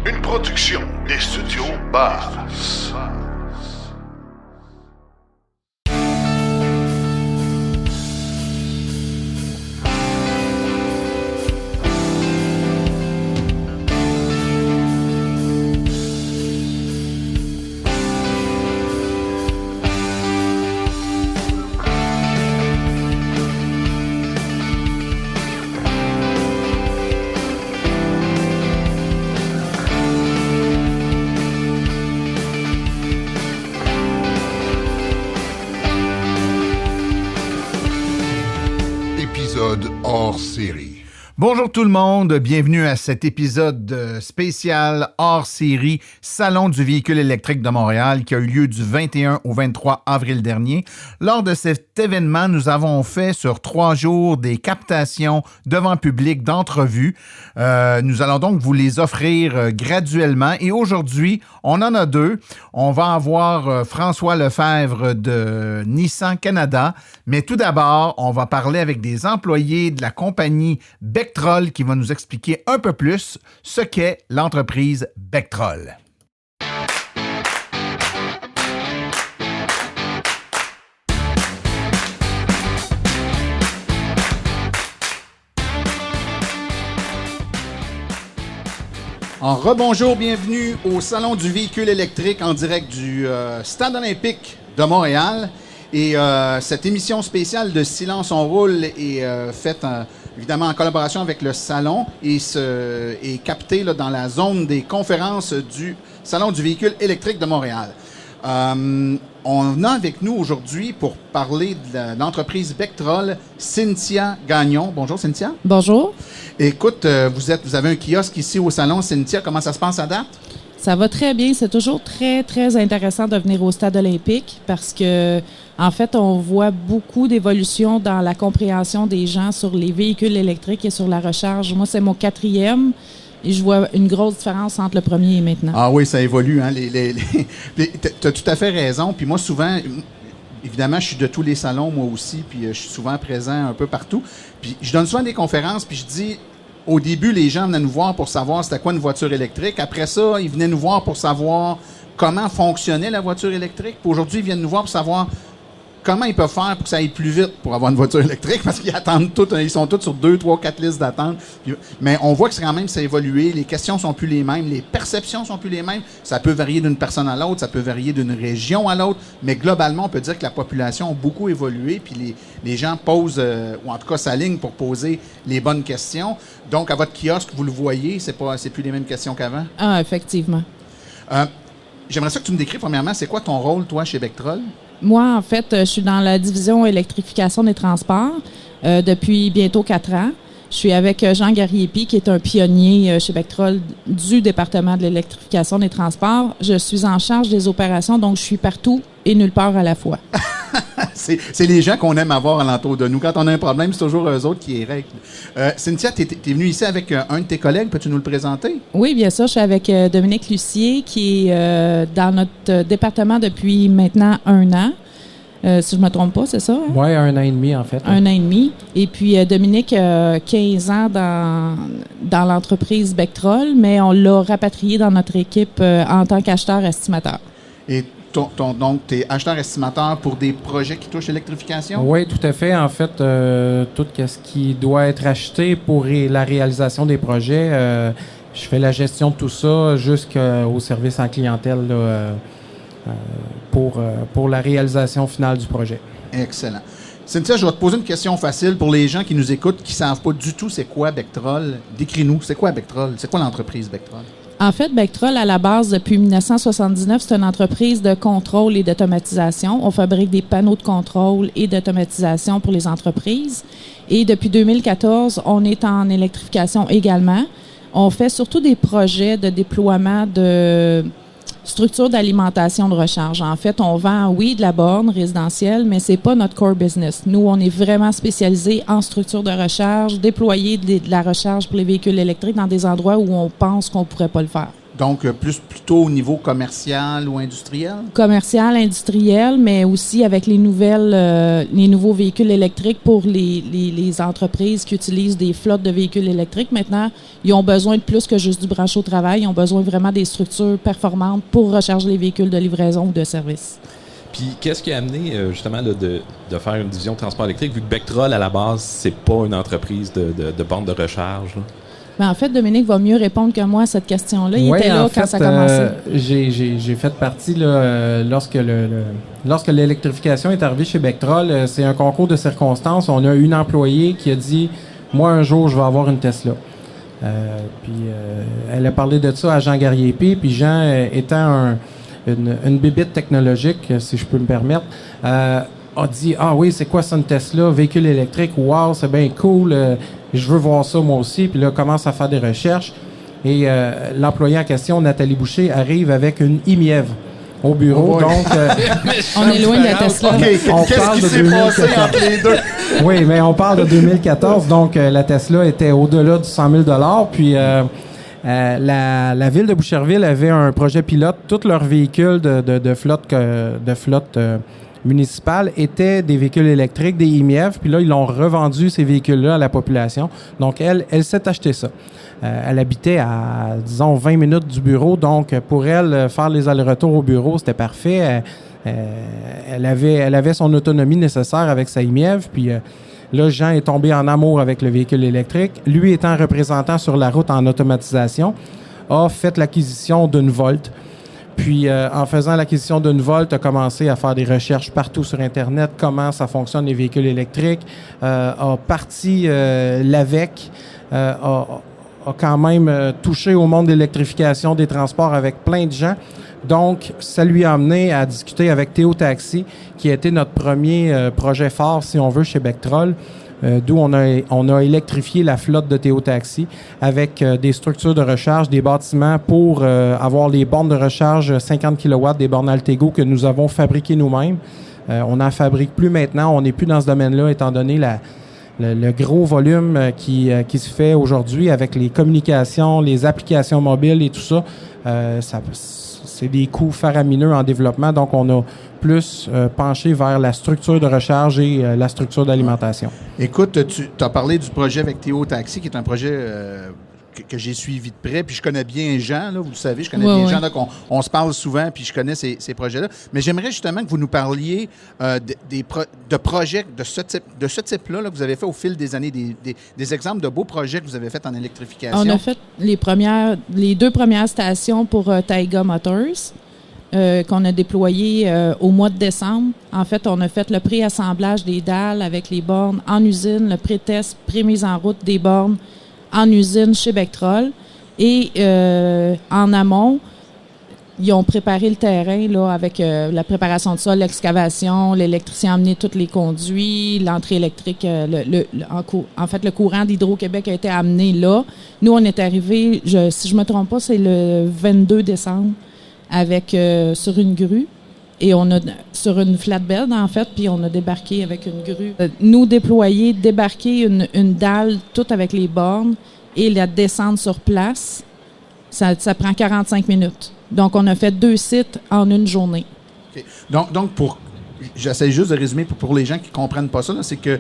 Une production des studios Bass. Hors série. Bonjour tout le monde, bienvenue à cet épisode spécial hors série Salon du véhicule électrique de Montréal qui a eu lieu du 21 au 23 avril dernier. Lors de cet événement, nous avons fait sur 3 jours des captations devant public d'entrevues. Nous allons donc vous les offrir graduellement et aujourd'hui, on en a 2. On va avoir François Lefebvre de Nissan Canada, mais tout d'abord, on va parler avec des employés de la compagnie Bectrol qui va nous expliquer un peu plus ce qu'est l'entreprise Bectrol. Rebonjour, bienvenue au Salon du véhicule électrique en direct du Stade olympique de Montréal. Et cette émission spéciale de Silence on roule est faite évidemment en collaboration avec le Salon et est captée là, dans la zone des conférences du Salon du véhicule électrique de Montréal. On a avec nous aujourd'hui pour parler de l'entreprise Bectrol, Cynthia Gagnon. Bonjour Cynthia. Bonjour. Écoute, vous avez un kiosque ici au Salon. Cynthia, comment ça se passe à date? Ça va très bien. C'est toujours très, très intéressant de venir au Stade olympique parce que, en fait, on voit beaucoup d'évolution dans la compréhension des gens sur les véhicules électriques et sur la recharge. Moi, c'est mon 4e et je vois une grosse différence entre le premier et maintenant. Ah oui, ça évolue. Hein? Tu as tout à fait raison. Puis moi, souvent, évidemment, je suis de tous les salons, moi aussi, puis je suis souvent présent un peu partout. Puis je donne souvent des conférences, puis je dis... Au début, les gens venaient nous voir pour savoir c'était quoi une voiture électrique. Après ça, ils venaient nous voir pour savoir comment fonctionnait la voiture électrique. Puis aujourd'hui, ils viennent nous voir pour savoir comment ils peuvent faire pour que ça aille plus vite pour avoir une voiture électrique parce qu'ils attendent toutes, ils sont tous sur 2, 3, 4 listes d'attente. Mais on voit que c'est quand même, ça a évolué. Les questions sont plus les mêmes. Les perceptions sont plus les mêmes. Ça peut varier d'une personne à l'autre. Ça peut varier d'une région à l'autre. Mais globalement, on peut dire que la population a beaucoup évolué. Puis les gens posent, ou en tout cas s'alignent pour poser les bonnes questions. Donc, à votre kiosque, vous le voyez, c'est plus les mêmes questions qu'avant? Ah, effectivement. J'aimerais ça que tu me décrives, premièrement, c'est quoi ton rôle, toi, chez Bectrol? Moi, en fait, je suis dans la division électrification des transports depuis bientôt 4 ans. Je suis avec Jean Gariepi, qui est un pionnier chez Bectrol du département de l'électrification des transports. Je suis en charge des opérations, donc je suis partout et nulle part à la fois. C'est les gens qu'on aime avoir alentour de nous. Quand on a un problème, c'est toujours eux autres qui les règlent. Cynthia, tu es venue ici avec un de tes collègues. Peux-tu nous le présenter? Oui, bien sûr. Je suis avec Dominique Lucier, qui est dans notre département depuis maintenant 1 an. Si je ne me trompe pas, c'est ça? Hein? Oui, 1 an et demi, en fait. 1 an et demi. Et puis, Dominique a 15 ans dans l'entreprise Bectrol, mais on l'a rapatrié dans notre équipe en tant qu'acheteur-estimateur. Et donc, tu es acheteur-estimateur pour des projets qui touchent l'électrification? Oui, tout à fait. En fait, tout ce qui doit être acheté pour la réalisation des projets, je fais la gestion de tout ça jusqu'au service en clientèle là, pour la réalisation finale du projet. Excellent. Cynthia, je vais te poser une question facile pour les gens qui nous écoutent, qui ne savent pas du tout c'est quoi Bectrol. Décris-nous, c'est quoi Bectrol? C'est quoi l'entreprise Bectrol? En fait, Bectrol, à la base, depuis 1979, c'est une entreprise de contrôle et d'automatisation. On fabrique des panneaux de contrôle et d'automatisation pour les entreprises. Et depuis 2014, on est en électrification également. On fait surtout des projets de déploiement de structures d'alimentation de recharge. En fait, on vend, oui, de la borne résidentielle, mais c'est pas notre core business. Nous, on est vraiment spécialisé en structures de recharge, déployer de la recharge pour les véhicules électriques dans des endroits où on pense qu'on pourrait pas le faire. Donc, plutôt au niveau commercial ou industriel? Commercial, industriel, mais aussi avec les nouveaux véhicules électriques pour les entreprises qui utilisent des flottes de véhicules électriques. Maintenant, ils ont besoin de plus que juste du branché au travail. Ils ont besoin vraiment des structures performantes pour recharger les véhicules de livraison ou de service. Puis, qu'est-ce qui a amené, justement, là, de faire une division de transport électrique, vu que Bectrol, à la base, c'est pas une entreprise de bornes de recharge, là? Ben, en fait, Dominique va mieux répondre que moi à cette question-là. Il était là quand ça commençait. J'ai fait partie là, lorsque l'électrification est arrivée chez Bectrol. C'est un concours de circonstances. On a une employée qui a dit « Moi, un jour, je vais avoir une Tesla. » Elle a parlé de ça à Jean Garriépé. Puis Jean, étant une bébite technologique, si je peux me permettre, a dit « Ah oui, c'est quoi ça une Tesla? Véhicule électrique? Wow, c'est bien cool. Je veux voir ça moi aussi. » Puis là, commence à faire des recherches. Et l'employé en question, Nathalie Boucher, arrive avec une IMIEV au bureau. Oh donc, on est loin de la Tesla. Okay, qu'est-ce qui s'est passé entre les deux? Oui, mais on parle de 2014. Donc, la Tesla était au-delà du 100 000 $. Puis, la ville de Boucherville avait un projet pilote. Tous leurs véhicules de flotte municipale étaient des véhicules électriques, des IMIEV, puis là, ils l'ont revendu, ces véhicules-là, à la population. Donc, elle s'est acheté ça. Elle habitait à, disons, 20 minutes du bureau, donc pour elle, faire les allers-retours au bureau, c'était parfait. Elle avait son autonomie nécessaire avec sa IMIEV, puis là, Jean est tombé en amour avec le véhicule électrique. Lui, étant représentant sur la route en automatisation, a fait l'acquisition d'une Volt. Puis, en faisant l'acquisition d'une Volt, a commencé à faire des recherches partout sur Internet, comment ça fonctionne les véhicules électriques, a parti l'AVEC, a quand même touché au monde de l'électrification des transports avec plein de gens. Donc, ça lui a amené à discuter avec Théo Taxi, qui a été notre premier projet phare, si on veut, chez Bectrol, d'où on a électrifié la flotte de Théo Taxi avec des structures de recharge, des bâtiments pour avoir les bornes de recharge 50 kW, des bornes Altego que nous avons fabriquées nous-mêmes. On n'en fabrique plus maintenant, on n'est plus dans ce domaine-là, étant donné le gros volume qui se fait aujourd'hui avec les communications, les applications mobiles et tout ça. C'est des coûts faramineux en développement, donc on a plus penché vers la structure de recharge et la structure d'alimentation. Écoute, tu as parlé du projet avec Théo Taxi, qui est un projet que j'ai suivi de près, puis je connais bien Jean, là, vous le savez, je connais bien Jean, donc on se parle souvent, puis je connais ces projets-là. Mais j'aimerais justement que vous nous parliez de projets de ce type-là, là, que vous avez fait au fil des années, des exemples de beaux projets que vous avez faits en électrification. On a fait les 2 premières stations pour Taiga Motors, qu'on a déployées au mois de décembre. En fait, on a fait le pré-assemblage des dalles avec les bornes en usine, le pré-test, pré-mise en route des bornes en usine chez Bectrol. Et en amont, ils ont préparé le terrain là, avec la préparation de sol, l'excavation, l'électricien a amené tous les conduits, l'entrée électrique, en fait, le courant d'Hydro-Québec a été amené là. Nous, on est arrivés, si je ne me trompe pas, c'est le 22 décembre avec sur une grue. Et on a sur une flatbed, en fait, puis on a débarqué avec une grue. Nous déployer, débarquer une dalle, tout avec les bornes, et la descendre sur place, ça prend 45 minutes. Donc, on a fait 2 sites en une journée. Okay. Donc j'essaie juste de résumer pour les gens qui ne comprennent pas ça, là, c'est que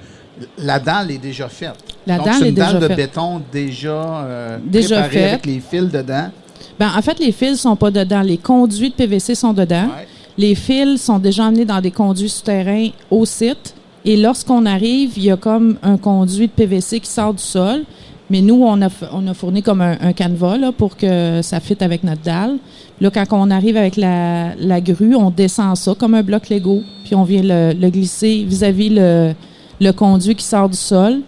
la dalle est déjà faite. C'est une dalle de béton déjà préparée faite, avec les fils dedans. Ben, en fait, les fils ne sont pas dedans. Les conduits de PVC sont dedans. Ouais. Les fils sont déjà emmenés dans des conduits souterrains au site. Et lorsqu'on arrive, il y a comme un conduit de PVC qui sort du sol. Mais nous, on a fourni comme un canevas là, pour que ça fitte avec notre dalle. Là, quand on arrive avec la grue, on descend ça comme un bloc Lego. Puis on vient le glisser vis-à-vis le conduit qui sort du sol.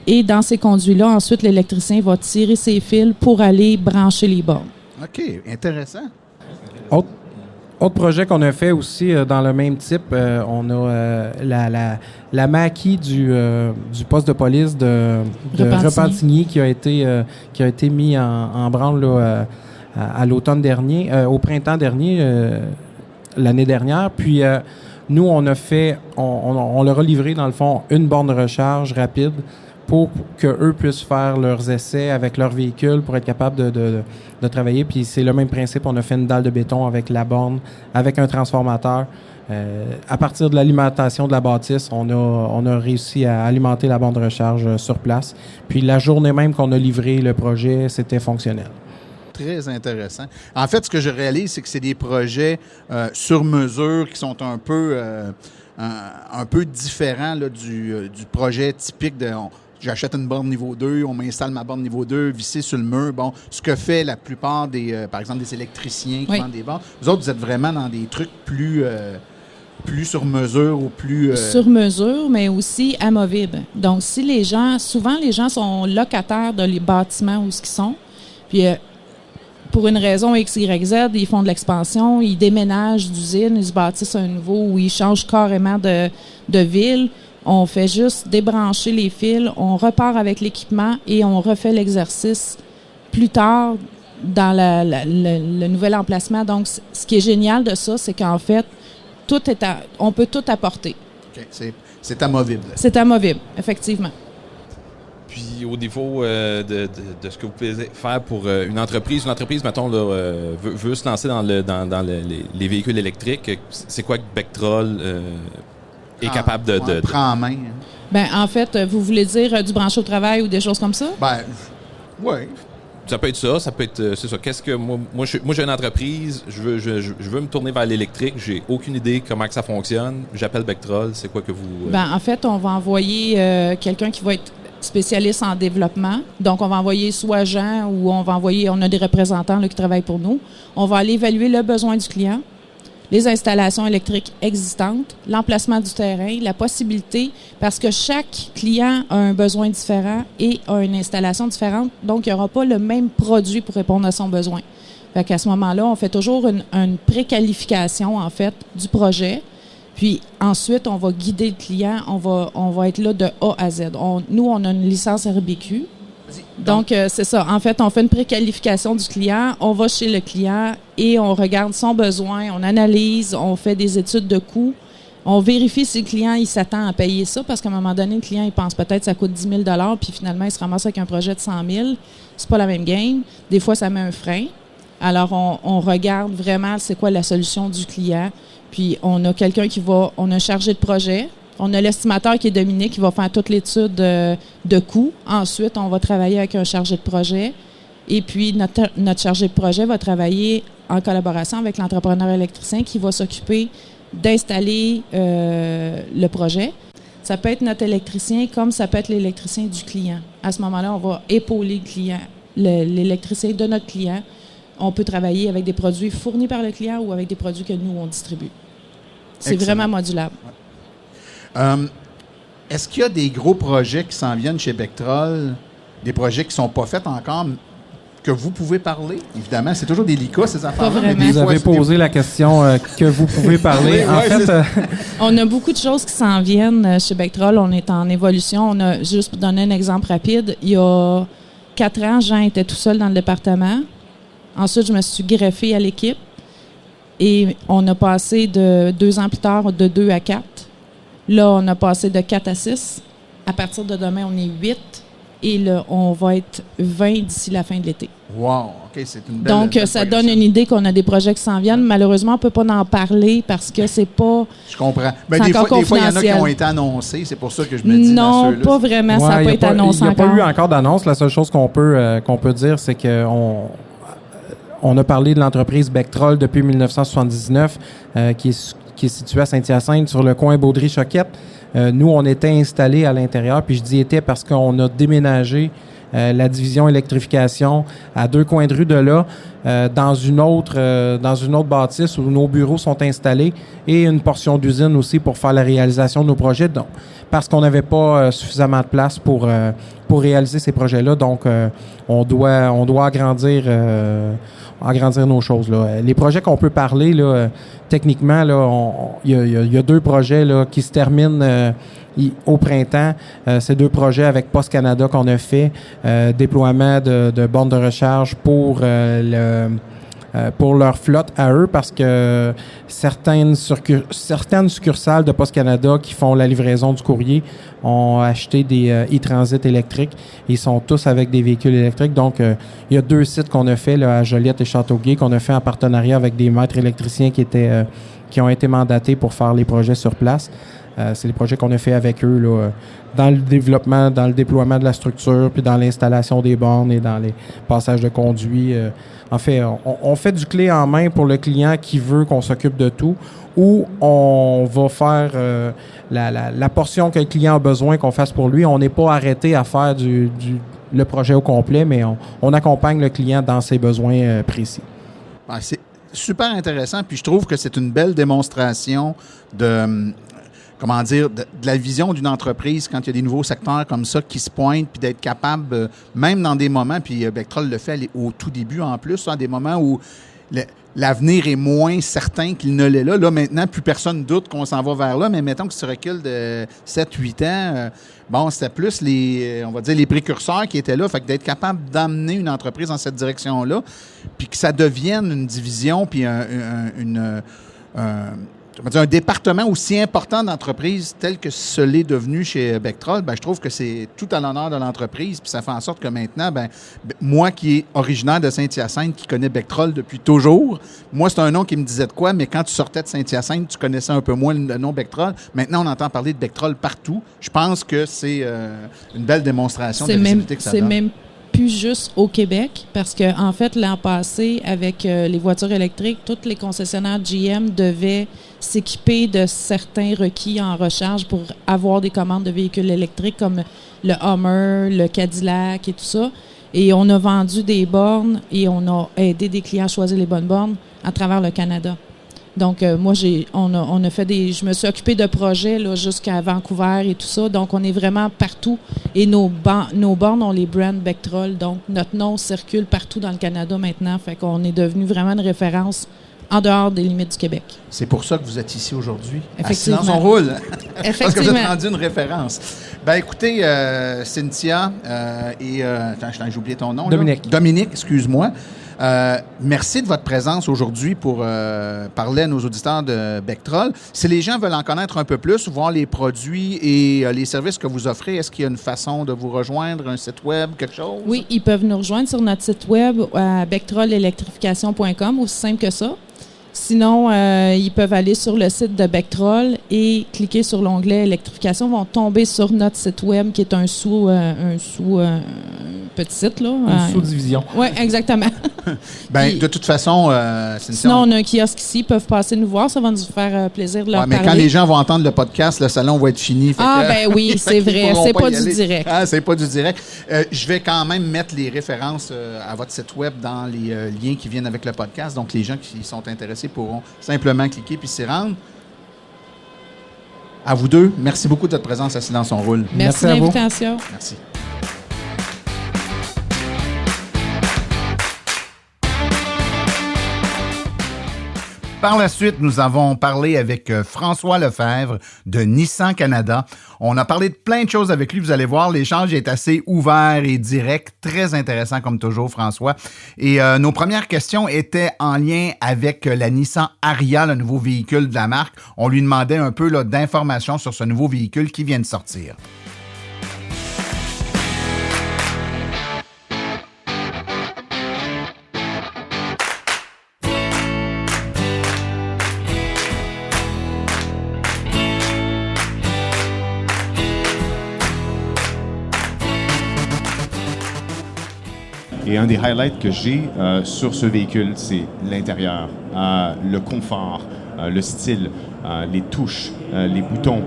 Et dans ces conduits-là, ensuite, l'électricien va tirer ses fils pour aller brancher les bornes. OK, intéressant. Autre projet qu'on a fait aussi dans le même type, on a la maquille du poste de police de Repentigny qui a été mis en branle là, à l'automne dernier, au printemps dernier, l'année dernière. Puis nous, on leur a livré dans le fond une borne de recharge rapide pour qu'eux puissent faire leurs essais avec leur véhicule pour être capables de travailler. Puis c'est le même principe. On a fait une dalle de béton avec la borne, avec un transformateur. À partir de l'alimentation de la bâtisse, on a réussi à alimenter la borne de recharge sur place. Puis la journée même qu'on a livré le projet, c'était fonctionnel. Très intéressant. En fait, ce que je réalise, c'est que c'est des projets sur mesure qui sont un peu différents là, du projet typique de... J'achète une borne niveau 2, on m'installe ma borne niveau 2, vissée sur le mur. Bon, ce que fait la plupart des, par exemple, des électriciens qui vendent des bornes. Vous autres, vous êtes vraiment dans des trucs plus sur mesure ou plus... Sur mesure, mais aussi amovibles. Donc, si souvent les gens sont locataires de les bâtiments où ils sont, puis pour une raison X, Y, Z, ils font de l'expansion, ils déménagent d'usine, ils se bâtissent un nouveau ou ils changent carrément de ville. On fait juste débrancher les fils, on repart avec l'équipement et on refait l'exercice plus tard dans le nouvel emplacement. Donc, ce qui est génial de ça, c'est qu'en fait, on peut tout apporter. OK. C'est amovible. C'est amovible, effectivement. Puis au niveau de ce que vous pouvez faire pour une entreprise, mettons, là, veut se lancer dans les véhicules électriques, c'est quoi que Bectrol est capable de prend en main. Ben, en fait, vous voulez dire du branché au travail ou des choses comme ça? Ben, oui. Ça peut être ça peut être c'est ça. Qu'est-ce que moi j'ai une entreprise, je veux me tourner vers l'électrique, j'ai aucune idée comment que ça fonctionne. J'appelle Bectrol, c'est quoi que vous Ben, en fait, on va envoyer quelqu'un qui va être spécialiste en développement. Donc, on va envoyer soit Jean ou on a des représentants là, qui travaillent pour nous. On va aller évaluer le besoin du client, les installations électriques existantes, l'emplacement du terrain, la possibilité, parce que chaque client a un besoin différent et a une installation différente, donc il n'y aura pas le même produit pour répondre à son besoin. Fait qu'à ce moment-là, on fait toujours une préqualification, en fait, du projet, puis ensuite, on va guider le client, on va être là de A à Z. Nous, on a une licence RBQ. Donc, c'est ça. En fait, on fait une préqualification du client, on va chez le client et on regarde son besoin, on analyse, on fait des études de coûts, on vérifie si le client il s'attend à payer ça parce qu'à un moment donné, le client il pense peut-être que ça coûte 10 000 puis finalement, il se ramasse avec un projet de 100 000. C'est pas la même game. Des fois, ça met un frein. Alors, on regarde vraiment c'est quoi la solution du client. Puis, on a quelqu'un on a un chargé de projet. On a l'estimateur qui est Dominique qui va faire toute l'étude de coûts. Ensuite, on va travailler avec un chargé de projet. Et puis, notre chargé de projet va travailler en collaboration avec l'entrepreneur électricien qui va s'occuper d'installer le projet. Ça peut être notre électricien comme ça peut être l'électricien du client. À ce moment-là, on va épauler le client, l'électricien de notre client. On peut travailler avec des produits fournis par le client ou avec des produits que nous, on distribue. C'est vraiment modulable. Est-ce qu'il y a des gros projets qui s'en viennent chez Bectrol, des projets qui ne sont pas faits encore, que vous pouvez parler? Évidemment, c'est toujours délicat, ces affaires-là. Vous avez posé la question que vous pouvez parler. Oui, en fait, on a beaucoup de choses qui s'en viennent chez Bectrol. On est en évolution. On a, juste pour donner un exemple rapide, il y a 4 ans, Jean était tout seul dans le département. Ensuite, je me suis greffée à l'équipe. Et on a passé de 2 ans plus tard, de 2 à 4. Là, on a passé de 4 à 6. À partir de demain, on est 8. Et là, on va être 20 d'ici la fin de l'été. Wow! OK, c'est une belle... Donc, ça donne une idée qu'on a des projets qui s'en viennent. Malheureusement, on ne peut pas en parler parce que c'est pas... Je comprends. Ben, des fois, il y en a qui ont été annoncés. C'est pour ça que je me dis... Non, pas vraiment. Ça n'a pas été annoncé encore. Il n'y a pas eu encore d'annonce. La seule chose qu'on peut dire, c'est qu'on a parlé de l'entreprise Bectrol depuis 1979, qui est située à Saint-Hyacinthe, sur le coin Baudry-Choquette. Nous, on était installés à l'intérieur, puis je dis « était » parce qu'on a déménagé la division électrification à 2 coins de rue de là, dans une autre bâtisse où nos bureaux sont installés et une portion d'usine aussi pour faire la réalisation de nos projets. Donc, parce qu'on n'avait pas suffisamment de place pour réaliser ces projets-là. Donc, on doit agrandir nos choses, là. Les projets qu'on peut parler, là, techniquement, là, il y a 2 projets là, qui se terminent au printemps. Ces 2 projets avec Post Canada qu'on a fait, déploiement de bornes de recharge pour pour leur flotte à eux parce que certaines succursales de Post Canada qui font la livraison du courrier ont acheté des e-transit électriques. Ils sont tous avec des véhicules électriques. Donc, il y a 2 sites qu'on a fait là, à Joliette et Châteauguay qu'on a fait en partenariat avec des maîtres électriciens qui ont été mandatés pour faire les projets sur place. C'est les projets qu'on a fait avec eux là, dans le développement, dans le déploiement de la structure, puis dans l'installation des bornes et dans les passages de conduits. En fait, on fait du clé en main pour le client qui veut qu'on s'occupe de tout, ou on va faire la portion que le client a besoin qu'on fasse pour lui. On n'est pas arrêté à faire le projet au complet, mais on accompagne le client dans ses besoins précis. Ah, c'est super intéressant, puis je trouve que c'est une belle démonstration de la vision d'une entreprise quand il y a des nouveaux secteurs comme ça qui se pointent, puis d'être capable, même dans des moments, puis Bectrol le fait au tout début en plus, dans des moments où l'avenir est moins certain qu'il ne l'est là. Là, maintenant, plus personne doute qu'on s'en va vers là, mais mettons que ce recul de 7-8 ans, c'était plus les précurseurs qui étaient là. Fait que d'être capable d'amener une entreprise dans cette direction-là, puis que ça devienne une division, puis un département aussi important d'entreprise tel que ce l'est devenu chez Bectrol, je trouve que c'est tout à l'honneur de l'entreprise. Puis ça fait en sorte que maintenant, moi qui est originaire de Saint-Hyacinthe, qui connais Bectrol depuis toujours, moi, c'est un nom qui me disait de quoi, mais quand tu sortais de Saint-Hyacinthe, tu connaissais un peu moins le nom Bectrol. Maintenant, on entend parler de Bectrol partout. Je pense que c'est une belle démonstration de la visibilité que ça donne. C'est même plus juste au Québec, parce que en fait, l'an passé, avec les voitures électriques, tous les concessionnaires GM devaient s'équiper de certains requis en recharge pour avoir des commandes de véhicules électriques comme le Hummer, le Cadillac et tout ça. Et on a vendu des bornes et on a aidé des clients à choisir les bonnes bornes à travers le Canada. Donc, moi, on a fait je me suis occupée de projets là, jusqu'à Vancouver et tout ça. Donc, on est vraiment partout. Et nos bornes ont les brands Bectrol. Donc, notre nom circule partout dans le Canada maintenant. Fait qu'on est devenu vraiment une référence en dehors des limites du Québec. C'est pour ça que vous êtes ici aujourd'hui. Effectivement. Silence on roule. Effectivement. Parce que vous êtes rendu une référence. Écoutez, Cynthia j'ai oublié ton nom. Dominique. Dominique, excuse-moi. Merci de votre présence aujourd'hui pour parler à nos auditeurs de Bectrol. Si les gens veulent en connaître un peu plus, voir les produits et les services que vous offrez, est-ce qu'il y a une façon de vous rejoindre, un site web, quelque chose? Oui, ils peuvent nous rejoindre sur notre site web à bectrolelectrification.com, aussi simple que ça. Sinon, ils peuvent aller sur le site de Bectrol et cliquer sur l'onglet électrification. Ils vont tomber sur notre site web qui est un petit site. Là. Une sous-division. Oui, exactement. De toute façon, sinon, on a un kiosque ici. Ils peuvent passer nous voir. Ça va nous faire plaisir de leur parler. Mais quand les gens vont entendre le podcast, le salon va être fini. Oui, c'est vrai. C'est pas du direct. C'est pas du direct. Je vais quand même mettre les références à votre site web dans les liens qui viennent avec le podcast. Donc, les gens qui sont intéressés pourront simplement cliquer puis s'y rendre. À vous deux, merci beaucoup de votre présence à Silence on roule. Merci de l'invitation. Merci. Par la suite, nous avons parlé avec François Lefebvre de Nissan Canada. On a parlé de plein de choses avec lui. Vous allez voir, l'échange est assez ouvert et direct. Très intéressant comme toujours, François. Et nos premières questions étaient en lien avec la Nissan Ariya, le nouveau véhicule de la marque. On lui demandait un peu d'informations sur ce nouveau véhicule qui vient de sortir. Et un des highlights que j'ai sur ce véhicule, c'est l'intérieur, le confort, le style, les touches, les boutons.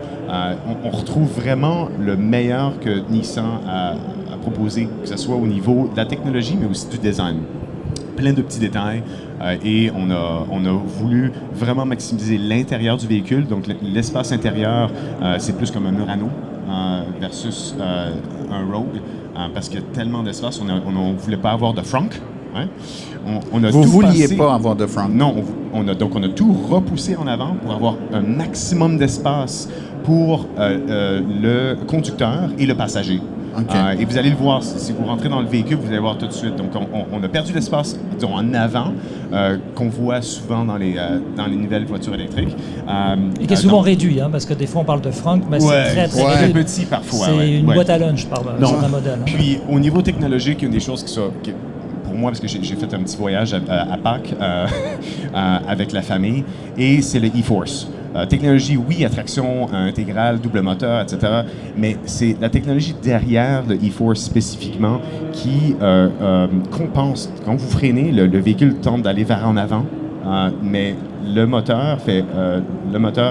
On retrouve vraiment le meilleur que Nissan a proposé, que ce soit au niveau de la technologie, mais aussi du design. Plein de petits détails et on a voulu vraiment maximiser l'intérieur du véhicule. Donc l'espace intérieur, c'est plus comme un Murano versus un Rogue. Parce qu'il y a tellement d'espace, on ne voulait pas avoir de frunk. Hein? On a Vous ne vouliez passé, pas avoir de frunk? Non, on a tout repoussé en avant pour avoir un maximum d'espace pour le conducteur et le passager. OK. Et vous allez le voir, si vous rentrez dans le véhicule, vous allez voir tout de suite. Donc, on a perdu l'espace, disons, en avant, qu'on voit souvent dans les nouvelles voitures électriques. Et qui est souvent réduit, parce que des fois, on parle de frunk, mais c'est très, très réduit. Petit parfois. C'est une boîte à lunch, par un modèle. Puis, au niveau technologique, une des choses pour moi, parce que j'ai fait un petit voyage à Pâques avec la famille, et c'est le e-Force. Technologie, oui, attraction intégrale, double moteur, etc. Mais c'est la technologie derrière le e-Force spécifiquement qui compense. Quand vous freinez, le véhicule tente d'aller vers en avant, mais le moteur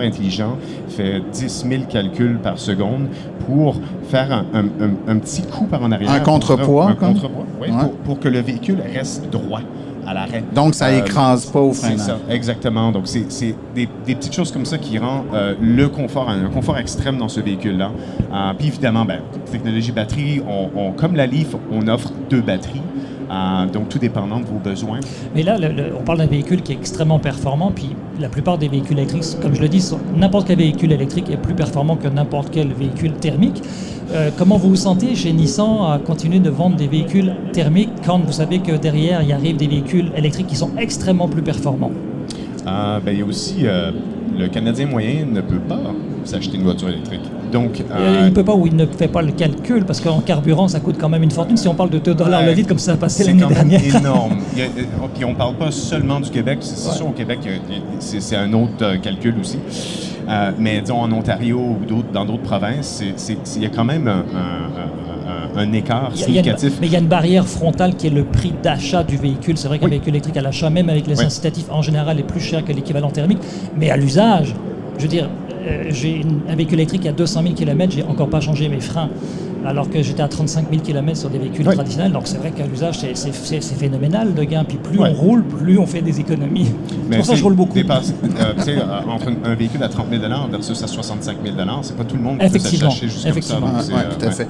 intelligent fait 10 000 calculs par seconde pour faire un petit coup par en arrière. Un contrepoids. Un contrepoids, oui, pour que le véhicule reste droit à l'arrêt. Donc, ça écrase pas au freinage. C'est ça, exactement. Donc, c'est des petites choses comme ça qui rendent le confort, un confort extrême dans ce véhicule-là. Puis évidemment, technologie batterie, comme la Leaf, on offre 2 batteries. Donc, tout dépendant de vos besoins. Mais là, on parle d'un véhicule qui est extrêmement performant, puis la plupart des véhicules électriques, comme je le dis, n'importe quel véhicule électrique est plus performant que n'importe quel véhicule thermique. Comment vous vous sentez chez Nissan à continuer de vendre des véhicules thermiques quand vous savez que derrière, il arrive des véhicules électriques qui sont extrêmement plus performants? Il y a aussi, le Canadien moyen ne peut pas s'acheter une voiture électrique. Donc, il ne peut pas ou il ne fait pas le calcul parce qu'en carburant, ça coûte quand même une fortune. Si on parle de $2 le litre, comme ça a passé l'année dernière. C'est énorme. Puis on ne parle pas seulement du Québec. C'est sûr, au Québec, c'est un autre calcul aussi. Mais disons, en Ontario ou dans d'autres provinces, il y a quand même un écart significatif. Mais il y a une barrière frontale qui est le prix d'achat du véhicule. C'est vrai qu'un véhicule électrique à l'achat, même avec les incitatifs, en général, est plus cher que l'équivalent thermique. Mais à l'usage, je veux dire, j'ai un véhicule électrique à 200 000 km, j'ai encore pas changé mes freins, alors que j'étais à 35 000 km sur des véhicules traditionnels. Donc c'est vrai qu'à l'usage, c'est phénoménal le gain. Puis plus on roule, plus on fait des économies. C'est pour ça que je roule beaucoup. Entre un véhicule à 30 000 versus à 65 000 c'est pas tout le monde qui peut s'acheter juste comme ça. Oui, tout à fait.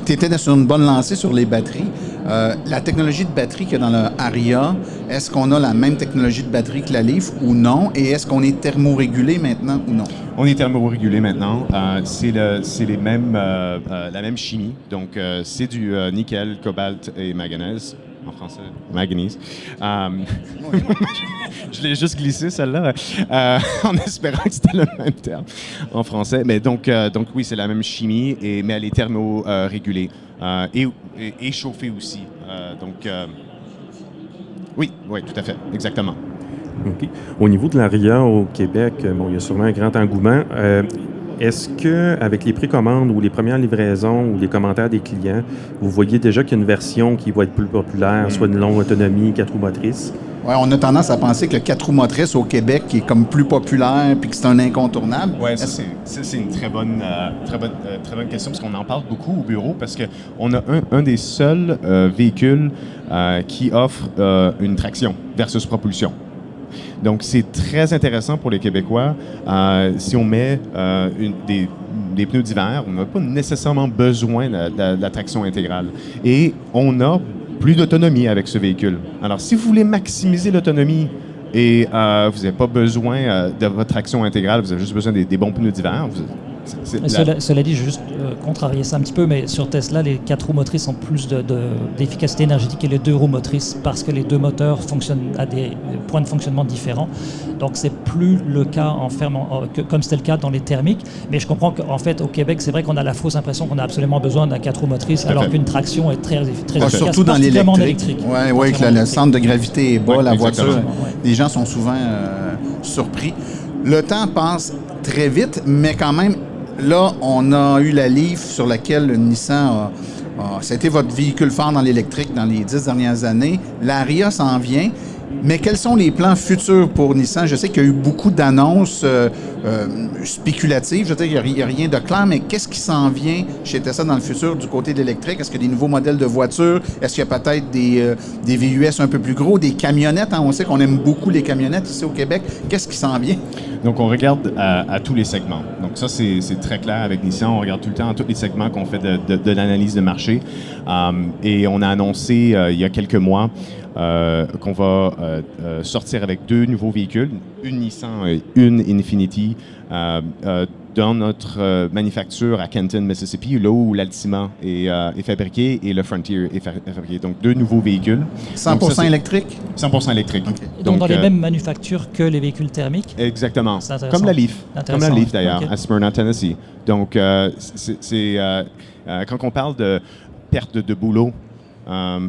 Tu étais sur une bonne lancée sur les batteries. La technologie de batterie qu'il y a dans le Aria, est-ce qu'on a la même technologie de batterie que la Leaf ou non? Et est-ce qu'on est thermorégulé maintenant ou non? On est thermorégulé maintenant. C'est la même chimie. Donc, c'est du nickel, cobalt et manganèse. En français, manganèse. Je l'ai juste glissé, celle-là, en espérant que c'était le même terme en français. Mais donc oui, c'est la même chimie, mais elle est thermorégulée et chauffée aussi. Oui, tout à fait, exactement. Okay. Au niveau de l'ARIA au Québec, il y a sûrement un grand engouement. Est-ce qu'avec les précommandes ou les premières livraisons ou les commentaires des clients, vous voyez déjà qu'il y a une version qui va être plus populaire, soit une longue autonomie, 4 roues motrices? Oui, on a tendance à penser que le 4 roues motrices au Québec est comme plus populaire puis que c'est un incontournable. Oui, c'est une très bonne question parce qu'on en parle beaucoup au bureau parce qu'on a un des seuls véhicules qui offre une traction versus propulsion. Donc, c'est très intéressant pour les Québécois. Si on met des pneus d'hiver, on n'a pas nécessairement besoin de la traction intégrale. Et on a plus d'autonomie avec ce véhicule. Alors, si vous voulez maximiser l'autonomie et vous n'avez pas besoin de votre traction intégrale, vous avez juste besoin des bons pneus d'hiver, Cela dit, je vais juste contrarier ça un petit peu, mais sur Tesla, les 4 roues motrices ont plus d'efficacité énergétique que les 2 roues motrices parce que les 2 moteurs fonctionnent à des points de fonctionnement différents. Donc, c'est plus le cas comme c'était le cas dans les thermiques. Mais je comprends qu'en fait, au Québec, c'est vrai qu'on a la fausse impression qu'on a absolument besoin d'un 4 roues motrices, alors qu'une traction est très efficace. Surtout dans l'électrique. Oui, que le centre de gravité est bas, la voiture. Les gens sont souvent surpris. Le temps passe très vite, mais quand même, là, on a eu la Leaf sur laquelle le Nissan ça a été votre véhicule phare dans l'électrique dans les 10 dernières années. L'Aria s'en vient. Mais quels sont les plans futurs pour Nissan? Je sais qu'il y a eu beaucoup d'annonces spéculatives. Je veux dire, il n'y a rien de clair, mais qu'est-ce qui s'en vient chez Tesla dans le futur du côté de l'électrique? Est-ce qu'il y a des nouveaux modèles de voitures? Est-ce qu'il y a peut-être des VUS un peu plus gros, des camionnettes? On sait qu'on aime beaucoup les camionnettes ici au Québec. Qu'est-ce qui s'en vient? Donc, on regarde à tous les segments. Donc, ça, c'est très clair avec Nissan. On regarde tout le temps à tous les segments qu'on fait de l'analyse de marché. Et on a annoncé il y a quelques mois qu'on va sortir avec 2 nouveaux véhicules, une Nissan et une Infiniti, dans notre manufacture à Kenton, Mississippi, là où l'Altima est fabriqué et le Frontier est fabriqué. Donc, 2 nouveaux véhicules. 100% électrique? 100% électrique. Okay. Donc, dans les mêmes manufactures que les véhicules thermiques? Exactement. Comme la Leaf. Comme la Leaf, d'ailleurs, à Smyrna, Tennessee. Donc, quand on parle de perte de boulot,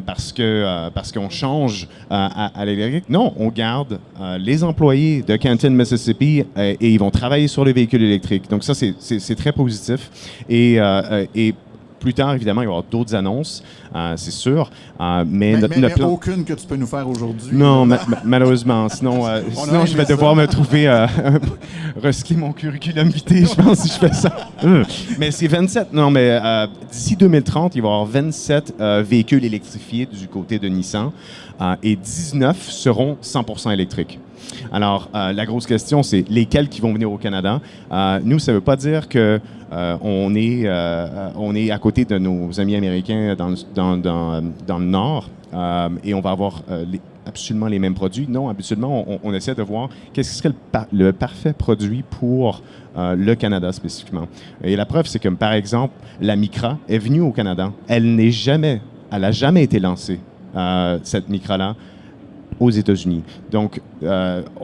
parce qu'on change à l'électrique. Non, on garde les employés de Kenton, Mississippi et ils vont travailler sur les véhicules électriques. Donc ça, c'est très positif. Et plus tard, évidemment, il va y avoir d'autres annonces, c'est sûr. Mais aucune que tu peux nous faire aujourd'hui. Non, malheureusement. Sinon je vais devoir me trouver recycler mon curriculum vitae, je pense, si je fais ça. Mais c'est 27. Non, mais d'ici 2030, il va y avoir 27 véhicules électrifiés du côté de Nissan et 19 seront 100% électriques. Alors, la grosse question, c'est lesquels qui vont venir au Canada. Nous, ça ne veut pas dire que on est à côté de nos amis américains dans le Nord et on va avoir absolument les mêmes produits. Non, habituellement, on essaie de voir qu'est-ce qui serait le parfait produit pour le Canada spécifiquement. Et la preuve, c'est que, par exemple, la Micra est venue au Canada. Elle n'a jamais été lancée, cette Micra-là, aux États-Unis. Donc,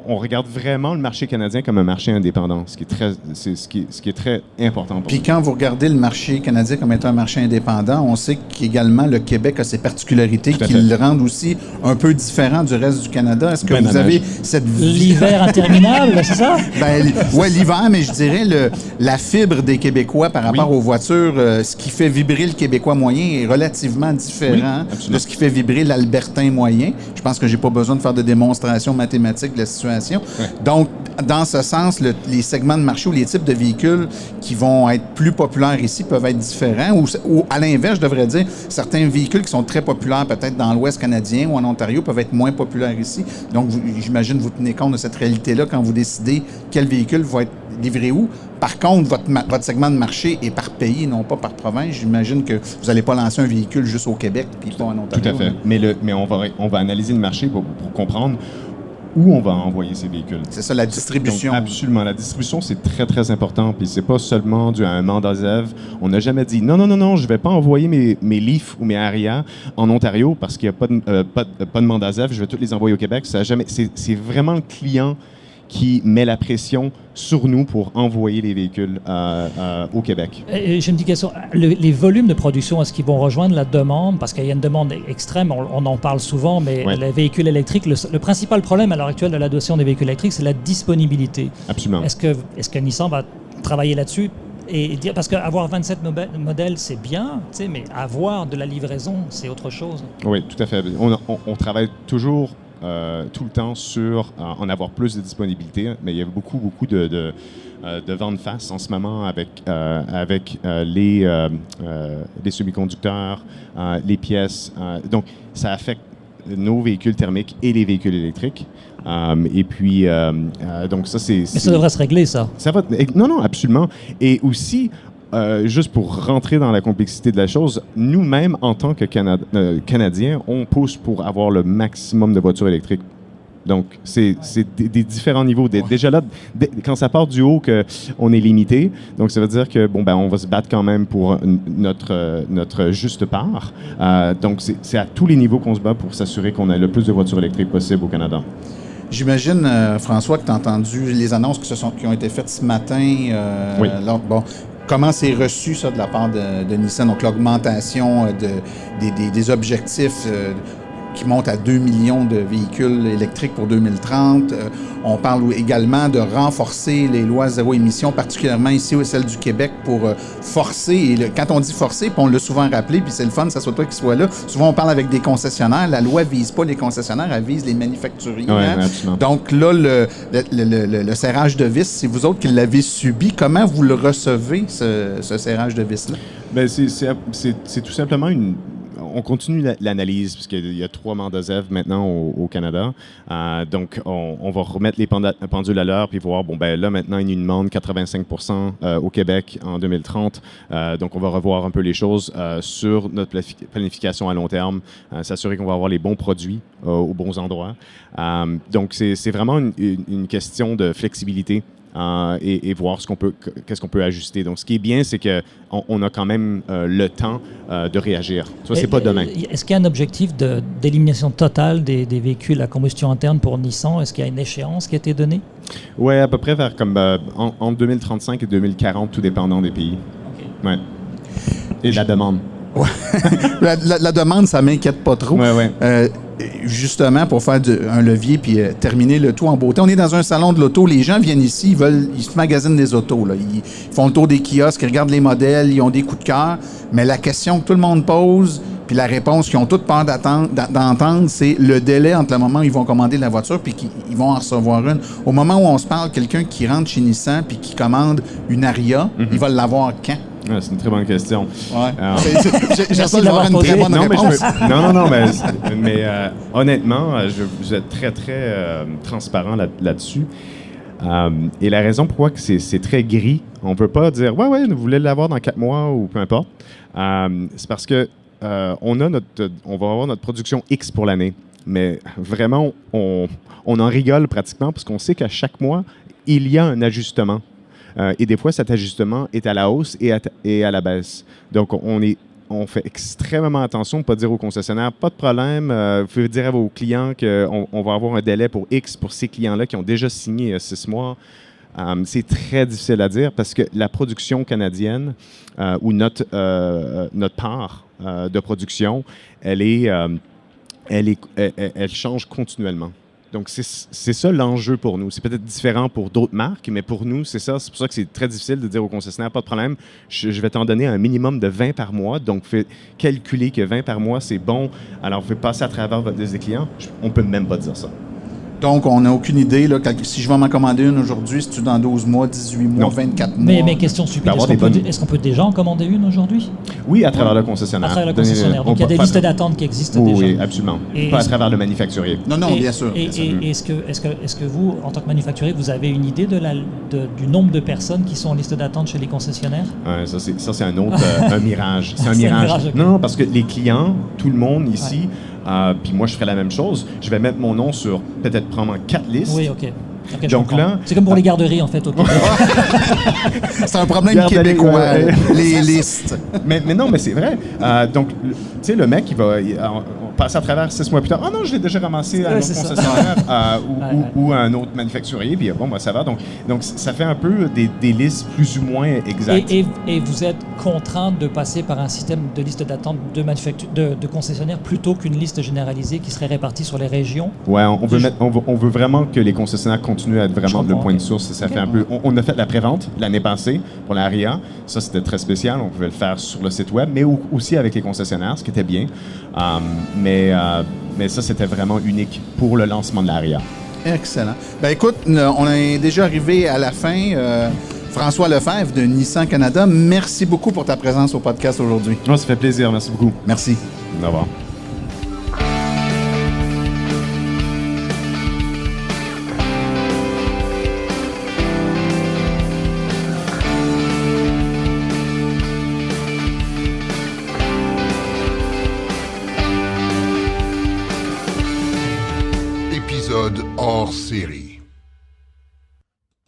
on regarde vraiment le marché canadien comme un marché indépendant, ce qui est très important. Puis quand vous regardez le marché canadien comme étant un marché indépendant, on sait qu'également le Québec a ses particularités qui le rendent aussi un peu différent du reste du Canada. Est-ce que vous avez cette l'hiver interminable, c'est ça? Oui, l'hiver, mais je dirais la fibre des Québécois par rapport aux voitures, ce qui fait vibrer le Québécois moyen est relativement différent de ce qui fait vibrer l'Albertain moyen. Je pense que j'ai pas besoin de faire de démonstration mathématique de la situation. Ouais. Donc, dans ce sens, les segments de marché ou les types de véhicules qui vont être plus populaires ici peuvent être différents. Ou à l'inverse, je devrais dire, certains véhicules qui sont très populaires peut-être dans l'Ouest canadien ou en Ontario peuvent être moins populaires ici. Donc, j'imagine que vous tenez compte de cette réalité-là quand vous décidez quel véhicule va être livré où. Par contre, votre segment de marché est par pays, non pas par province. J'imagine que vous n'allez pas lancer un véhicule juste au Québec puis pas en Ontario. Tout à fait. Mais on va analyser le marché pour comprendre où on va envoyer ces véhicules. C'est ça, la distribution. Donc, absolument. La distribution, c'est très, très important. Puis c'est pas seulement dû à un mandat ZEV. On n'a jamais dit non, je vais pas envoyer mes Leaf ou mes Aria en Ontario parce qu'il n'y a pas de mandat ZEV. Je vais tous les envoyer au Québec. C'est vraiment le client qui met la pression sur nous pour envoyer les véhicules au Québec. J'ai une petite question. Les volumes de production, est-ce qu'ils vont rejoindre la demande? Parce qu'il y a une demande extrême, on en parle souvent, mais les véhicules électriques, le principal problème à l'heure actuelle de l'adoption des véhicules électriques, c'est la disponibilité. Absolument. Est-ce que Nissan va travailler là-dessus? Et dire, parce qu'avoir 27 modèles, c'est bien, mais avoir de la livraison, c'est autre chose. Oui, tout à fait. On travaille toujours tout le temps sur en avoir plus de disponibilité, mais il y a beaucoup de ventes face en ce moment avec les semi-conducteurs, les pièces. Donc, ça affecte nos véhicules thermiques et les véhicules électriques. Et puis, donc ça, c'est... Mais ça devrait se régler, ça. Non, absolument. Et aussi... juste pour rentrer dans la complexité de la chose, nous-mêmes, en tant que Canadiens, on pousse pour avoir le maximum de voitures électriques. Donc, c'est des différents niveaux. Déjà là, quand ça part du haut, qu'on est limité, donc ça veut dire que, on va se battre quand même pour notre juste part. Donc, c'est à tous les niveaux qu'on se bat pour s'assurer qu'on a le plus de voitures électriques possible au Canada. J'imagine, François, que tu as entendu les annonces qui ont été faites ce matin. Oui. Comment c'est reçu, ça, de la part de Nissan? Donc, l'augmentation des objectifs qui montent à 2 millions de véhicules électriques pour 2030. On parle également de renforcer les lois zéro émission, particulièrement ici, celle du Québec, pour forcer. Et quand on dit forcer, puis on l'a souvent rappelé, puis c'est le fun, ça soit toi qui soit là, souvent on parle avec des concessionnaires. La loi ne vise pas les concessionnaires, elle vise les manufacturiers. Ouais, donc là, le serrage de vis, c'est vous autres qui l'avez subi. Comment vous le recevez, ce serrage de vis-là? Bien, c'est tout simplement on continue l'analyse, parce qu'il y a 3 mandats ZEV maintenant au Canada. Donc, on va remettre les pendules à l'heure, puis voir, là, maintenant, il y a une demande 85% au Québec en 2030. Donc, on va revoir un peu les choses sur notre planification à long terme, s'assurer qu'on va avoir les bons produits aux bons endroits. Donc, c'est vraiment une question de flexibilité. et voir qu'est-ce qu'on peut ajuster. Donc, ce qui est bien, c'est qu'on a quand même le temps de réagir. Ça, c'est pas demain. Est-ce qu'il y a un objectif d'élimination totale des véhicules à combustion interne pour Nissan? Est-ce qu'il y a une échéance qui a été donnée? Oui, à peu près vers entre 2035 et 2040, tout dépendant des pays. Okay. Ouais. Et de la demande. Ouais. la demande, ça m'inquiète pas trop. Ouais. Justement, pour faire un levier puis terminer le tout en beauté. On est dans un salon de l'auto. Les gens viennent ici, ils se magasinent des autos. Là. Ils font le tour des kiosques, ils regardent les modèles, ils ont des coups de cœur. Mais la question que tout le monde pose, puis la réponse qu'ils ont toutes peur d'entendre, c'est le délai entre le moment où ils vont commander la voiture puis qu'ils vont en recevoir une. Au moment où on se parle, quelqu'un qui rentre chez Nissan puis qui commande une Aria, il va l'avoir quand? C'est une très bonne question. Ouais. J'espère d'avoir une très bonne réponse. Non, mais honnêtement, je vais être très, très transparent là-dessus. Et la raison pourquoi c'est très gris, on ne peut pas dire « Ouais, vous voulez l'avoir dans 4 mois » ou peu importe. C'est parce que on va avoir notre production X pour l'année. Mais vraiment, on en rigole pratiquement parce qu'on sait qu'à chaque mois, il y a un ajustement. Et des fois, cet ajustement est à la hausse et à la baisse. Donc, on fait extrêmement attention de ne pas dire aux concessionnaires, pas de problème, vous pouvez dire à vos clients qu'on va avoir un délai pour X pour ces clients-là qui ont déjà signé il y a 6 mois. C'est très difficile à dire parce que la production canadienne ou notre part de production, elle change continuellement. Donc, c'est ça l'enjeu pour nous. C'est peut-être différent pour d'autres marques, mais pour nous, c'est ça. C'est pour ça que c'est très difficile de dire aux concessionnaires, pas de problème, je vais t'en donner un minimum de 20 par mois. Donc, faites calculer que 20 par mois, c'est bon. Alors, vous pouvez passer à travers votre liste des clients. On ne peut même pas dire ça. Donc, on n'a aucune idée. Là, si je vais m'en commander une aujourd'hui, c'est-tu dans 12 mois, 18 mois, non. 24 mois? Mais question stupide, est-ce qu'on peut déjà en commander une aujourd'hui? Oui, à travers le concessionnaire. À travers le concessionnaire. Donc, il y a des listes d'attente qui existent déjà. Oui, absolument. Pas à travers le manufacturier. Non, bien sûr. Et est-ce que vous, en tant que manufacturier, vous avez une idée du nombre de personnes qui sont en liste d'attente chez les concessionnaires? Ça, c'est un autre un mirage. C'est un C'est mirage. okay. Non, parce que les clients, tout le monde ici... puis moi, je ferai la même chose. Je vais mettre mon nom sur peut-être prendre 4 listes. Oui, OK. Donc là, c'est comme pour les garderies, en fait, au Québec. C'est un problème québécois, les listes. Mais non, mais c'est vrai. Donc, tu sais, le mec, il va passer à travers 6 mois plus tard. Ah non, je l'ai déjà ramassé à un autre concessionnaire ou à un autre manufacturier. Puis bon, ça va. Donc, ça fait un peu des listes plus ou moins exactes. Et vous êtes contraint de passer par un système de liste d'attente de concessionnaires plutôt qu'une liste généralisée qui serait répartie sur les régions? Oui, on veut vraiment que les concessionnaires continuent à être vraiment le point de source. Ça fait un peu. On a fait la prévente l'année passée pour la Aria. Ça, c'était très spécial. On pouvait le faire sur le site web, mais aussi avec les concessionnaires, ce qui était bien. Mais ça, c'était vraiment unique pour le lancement de la Aria. Excellent. Ben écoute, on est déjà arrivé à la fin. François Lefebvre de Nissan Canada, merci beaucoup pour ta présence au podcast aujourd'hui. Ça fait plaisir. Merci beaucoup. Merci. Au revoir. Épisode hors série.